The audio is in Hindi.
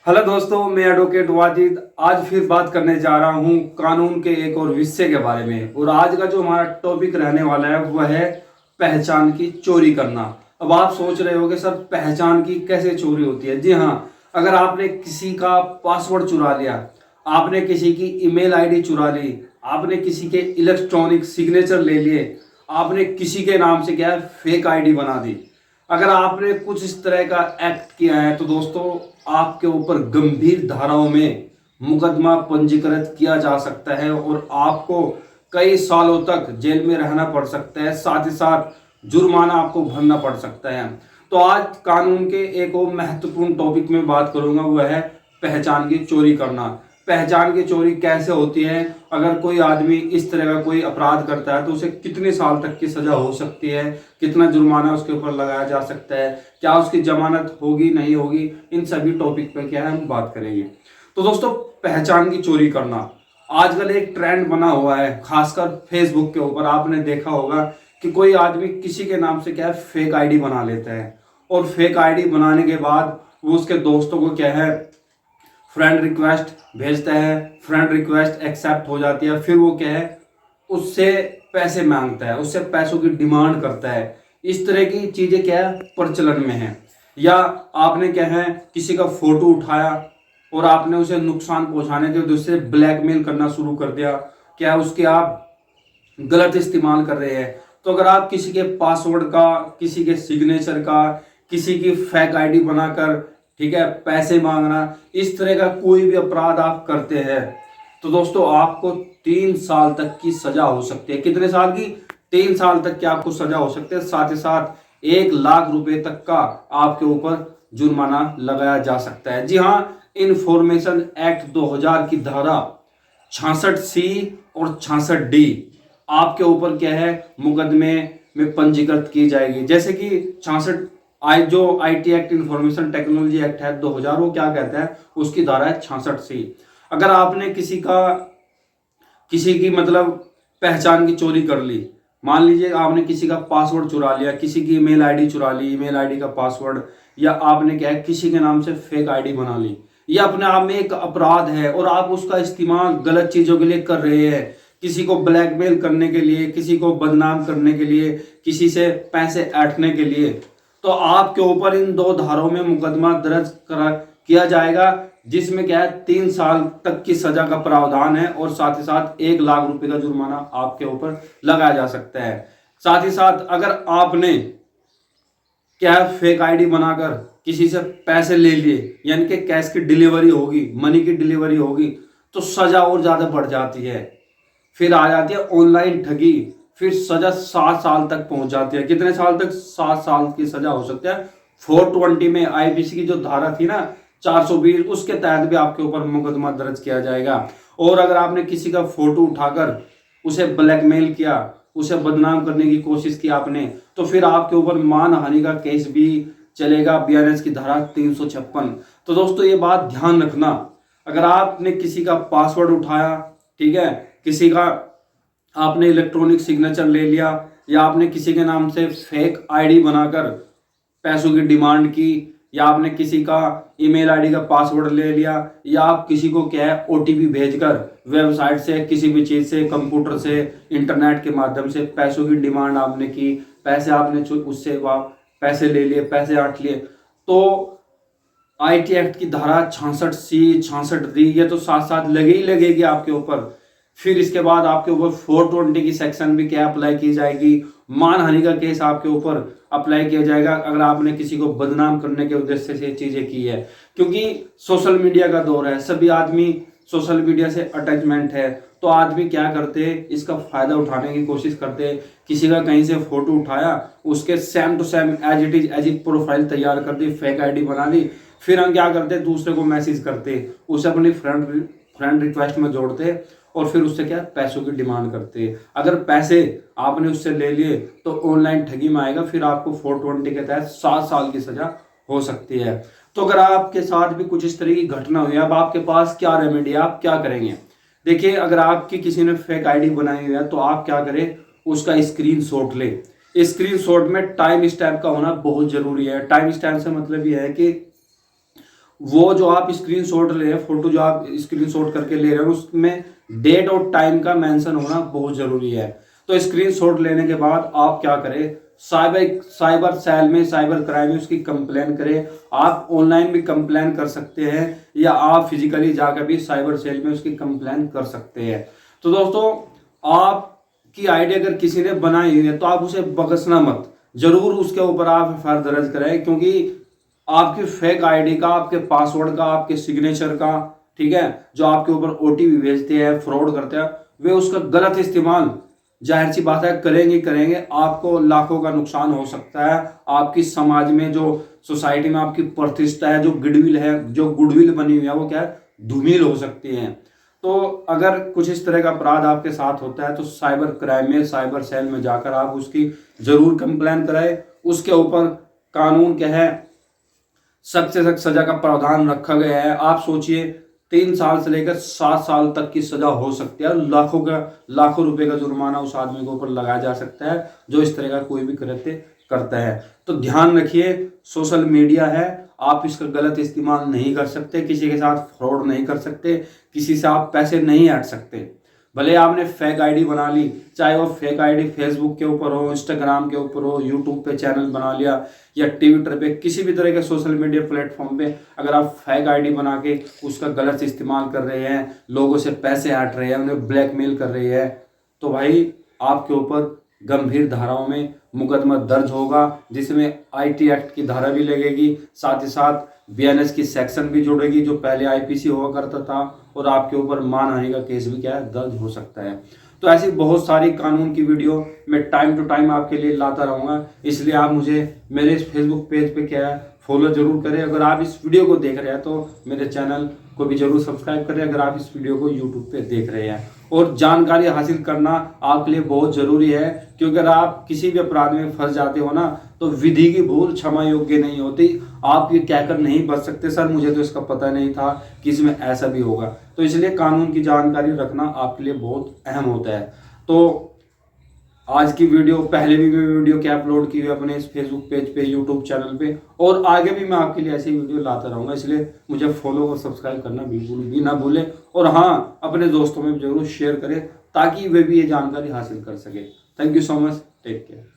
हेलो दोस्तों, मैं एडवोकेट वाजिद आज फिर बात करने जा रहा हूं कानून के एक और विषय के बारे में। और आज का जो हमारा टॉपिक रहने वाला है वह है पहचान की चोरी करना। अब आप सोच रहे होंगे सर, पहचान की कैसे चोरी होती है। जी हाँ, अगर आपने किसी का पासवर्ड चुरा लिया, आपने किसी की ईमेल आईडी चुरा ली, आपने किसी के इलेक्ट्रॉनिक सिग्नेचर ले लिए, आपने किसी के नाम से क्या है फेक आईडी बना दी, अगर आपने कुछ इस तरह का एक्ट किया है तो दोस्तों आपके ऊपर गंभीर धाराओं में मुकदमा पंजीकृत किया जा सकता है और आपको कई सालों तक जेल में रहना पड़ सकता है। साथ ही साथ जुर्माना आपको भरना पड़ सकता है। तो आज कानून के एक और महत्वपूर्ण टॉपिक में बात करूंगा, वह है पहचान की चोरी करना। पहचान की चोरी कैसे होती है, अगर कोई आदमी इस तरह का कोई अपराध करता है तो उसे कितने साल तक की सजा हो सकती है, कितना जुर्माना उसके ऊपर लगाया जा सकता है, क्या उसकी जमानत होगी नहीं होगी, इन सभी टॉपिक पे क्या है हम बात करेंगे। तो दोस्तों, पहचान की चोरी करना आजकल एक ट्रेंड बना हुआ है, खासकर फेसबुक के ऊपर आपने देखा होगा कि कोई आदमी किसी के नाम से क्या है फेक आईडी बना लेता है और फेक आईडी बनाने के बाद वो उसके दोस्तों को क्या है फ्रेंड रिक्वेस्ट भेजता है, फ्रेंड रिक्वेस्ट एक्सेप्ट हो जाती है, फिर वो क्या है उससे पैसे मांगता है, उससे पैसों की डिमांड करता है। इस तरह की चीजें क्या है प्रचलन में है। या आपने क्या है किसी का फोटो उठाया और आपने उसे नुकसान पहुंचाने के उद्देश्य से ब्लैकमेल करना शुरू कर दिया, क्या उसके आप गलत इस्तेमाल कर रहे हैं। तो अगर आप किसी के पासवर्ड का, किसी के सिग्नेचर का, किसी की फेक आईडी बनाकर ठीक है पैसे मांगना, इस तरह का कोई भी अपराध आप करते हैं तो दोस्तों आपको 3 साल तक की सजा हो सकती है। कितने साल की? 3 साल तक की आपको सजा हो सकती है। साथ ही साथ 1 लाख रुपए तक का आपके ऊपर जुर्माना लगाया जा सकता है। जी हाँ, इंफॉर्मेशन एक्ट 2000 की धारा 66C और 66D आपके ऊपर क्या है मुकदमे में पंजीकृत की जाएगी। जैसे कि 66 जो IT act information technology act है 2000, वो क्या कहता है, उसकी धारा है 66C। अगर आपने किसी की मतलब पहचान की चोरी कर ली, मान लीजिए आपने किसी का पासवर्ड चुरा लिया, किसी की ईमेल आईडी चुरा ली, ईमेल आईडी का पासवर्ड, या आपने क्या है किसी के नाम से फेक आईडी बना ली, ये अपने आप में एक अपराध है और आप उसका इस्तेमाल गलत चीजों के लिए कर रहे हैं। किसी को ब्लैकमेल करने के लिए, किसी को बदनाम करने के लिए, किसी से पैसे ऐंठने के लिए, तो आपके ऊपर इन 2 धाराओं में मुकदमा दर्ज किया जाएगा, जिसमें क्या है 3 साल तक की सजा का प्रावधान है और साथ ही साथ 1 लाख रुपए का जुर्माना आपके ऊपर लगाया जा सकता है। साथ ही साथ अगर आपने क्या है फेक आईडी बनाकर किसी से पैसे ले लिए, यानी कि कैश की डिलीवरी होगी, मनी की डिलीवरी होगी, तो सजा और ज्यादा बढ़ जाती है। फिर आ जाती है ऑनलाइन ठगी, फिर सजा 7 साल तक पहुंच जाती है। कितने साल तक? 7 साल की सजा हो सकती है। 420 में आईपीसी की जो धारा थी ना 420, उसके तहत भी आपके ऊपर मुकदमा दर्ज किया जाएगा। और अगर आपने किसी का फोटो उठाकर उसे ब्लैकमेल किया, उसे बदनाम करने की कोशिश की आपने, तो फिर आपके ऊपर मानहानि का केस भी चलेगा, बीएनएस की धारा 356। तो दोस्तों ये बात ध्यान रखना, अगर आपने किसी का पासवर्ड उठाया, ठीक है, किसी का आपने इलेक्ट्रॉनिक सिग्नेचर ले लिया, या आपने किसी के नाम से फेक आईडी बनाकर पैसों की डिमांड की, या आपने किसी का ईमेल आईडी का पासवर्ड ले लिया, या आप किसी को क्या है ओटीपी भेजकर वेबसाइट से, किसी भी चीज से, कंप्यूटर से, इंटरनेट के माध्यम से पैसों की डिमांड आपने की, पैसे आपने उससे पैसे ले लिए, पैसे ऐंठ लिए, तो आईटी एक्ट की धारा 66C 66D ये तो साथ साथ लगे ही लगेगी आपके ऊपर। फिर इसके बाद आपके ऊपर 420 की सेक्शन भी क्या अप्लाई की जाएगी, मानहानि का केस आपके ऊपर अप्लाई किया जाएगा अगर आपने किसी को बदनाम करने के उद्देश्य से चीजें की है। क्योंकि सोशल मीडिया का दौर है, सभी आदमी सोशल मीडिया से अटैचमेंट है, तो आदमी क्या करते हैं इसका फायदा उठाने की कोशिश करते हैं। किसी का कहीं से फोटो उठाया, उसके same to same as it is as it profile तैयार कर दी, फेक आईडी बना दी, फिर हम क्या करते दूसरे को मैसेज करते, उसे अपनी फ्रेंड रिक्वेस्ट में जोड़ते और फिर उससे क्या पैसों की डिमांड करते हैं। अगर पैसे आपने उससे ले लिए तो ऑनलाइन ठगी में आएगा, फिर आपको 420 के तहत 7 साल की सजा हो सकती है। तो अगर आपके साथ भी कुछ इस तरह की घटना हुई, अब आपके पास क्या रेमेडी है, आप क्या करेंगे? देखिए, अगर आपकी किसी ने फेक आईडी बनाई हुई है तो आप क्या करें, उसका स्क्रीनशॉट ले। स्क्रीनशॉट में टाइम स्टैम्प का होना बहुत जरूरी है। टाइम स्टैम्प से मतलब यह है कि वो जो आप स्क्रीनशॉट ले रहे हैं, फोटो जो आप स्क्रीनशॉट करके ले रहे हैं, उसमें डेट और टाइम का मेंशन होना बहुत जरूरी है। तो स्क्रीनशॉट लेने के बाद आप क्या करें, साइबर सेल में, साइबर क्राइम में उसकी कंप्लेन करें। आप ऑनलाइन भी कंप्लेन कर सकते हैं या आप फिजिकली जाकर भी साइबर सेल में उसकी कंप्लेन कर सकते हैं। तो दोस्तों, आपकी आईडी अगर किसी ने बनाई हुई है तो आप उसे बख्शना मत, जरूर उसके ऊपर आप एफआईआर दर्ज करें, क्योंकि आपकी फेक आईडी का, आपके पासवर्ड का, आपके सिग्नेचर का, ठीक है, जो आपके ऊपर ओटीपी भेजते हैं, फ्रॉड करते हैं, वे उसका गलत इस्तेमाल जाहिर सी बात है करेंगे। आपको लाखों का नुकसान हो सकता है। आपकी समाज में, जो सोसाइटी में आपकी प्रतिष्ठा है, जो गुडविल बनी हुई है, वो क्या है, धूमिल हो सकती है। तो अगर कुछ इस तरह का अपराध आपके साथ होता है तो साइबर क्राइम में, साइबर सेल में जाकर आप उसकी जरूर कंप्लेन कराएं। उसके ऊपर कानून क्या है, सख्त से सख्त सजा का प्रावधान रखा गया है। आप सोचिए, 3 साल से लेकर 7 साल तक की सजा हो सकती है, लाखों रुपए का जुर्माना उस आदमी के ऊपर लगाया जा सकता है जो इस तरह का कोई भी कृत्य करता है। तो ध्यान रखिए, सोशल मीडिया है, आप इसका गलत इस्तेमाल नहीं कर सकते, किसी के साथ फ्रॉड नहीं कर सकते, किसी से आप पैसे नहीं ऐंठ सकते। भले आपने फेक आईडी बना ली, चाहे वो फेक आईडी फेसबुक के ऊपर हो, इंस्टाग्राम के ऊपर हो, यूट्यूब पे चैनल बना लिया, या ट्विटर पे, किसी भी तरह के सोशल मीडिया प्लेटफॉर्म पे अगर आप फेक आईडी बना के उसका गलत इस्तेमाल कर रहे हैं, लोगों से पैसे हट रहे हैं, उन्हें ब्लैकमेल कर रहे हैं, तो भाई आपके ऊपर गंभीर धाराओं में मुकदमा दर्ज होगा, जिसमें आईटी एक्ट की धारा भी लगेगी, साथ ही साथ बीएनएस की सेक्शन भी जुड़ेगी, जो पहले आईपीसी हुआ करता था, और आपके ऊपर मानहानि का केस भी क्या है, दर्ज हो सकता है। तो ऐसी बहुत सारी कानून की वीडियो मैं टाइम टू टाइम आपके लिए लाता रहूंगा, इसलिए आप मुझे मेरे इस फेसबुक पेज पे क्या है, फॉलो जरूर करें। अगर आप इस वीडियो को देख रहे हैं तो मेरे चैनल को भी जरूर सब्सक्राइब करें, अगर आप इस वीडियो को यूट्यूब पे देख रहे हैं। और जानकारी हासिल करना आपके लिए बहुत जरूरी है, क्योंकि अगर आप किसी भी अपराध में फंस जाते हो ना, तो विधि की भूल क्षमा योग्य नहीं होती। आप ये कहकर नहीं बच सकते, सर मुझे तो इसका पता नहीं था कि इसमें ऐसा भी होगा। तो इसलिए कानून की जानकारी रखना आपके लिए बहुत अहम होता है। तो आज की वीडियो, पहले भी मैं वीडियो क्या अपलोड की हुई अपने इस फेसबुक पेज पे, यूट्यूब चैनल पे, और आगे भी मैं आपके लिए ऐसी वीडियो लाता रहूंगा, इसलिए मुझे फॉलो और सब्सक्राइब करना बिल्कुल भी ना भूलें। और हाँ, अपने दोस्तों में जरूर शेयर करें ताकि वे भी ये जानकारी हासिल कर सके। Thank you so much, take care.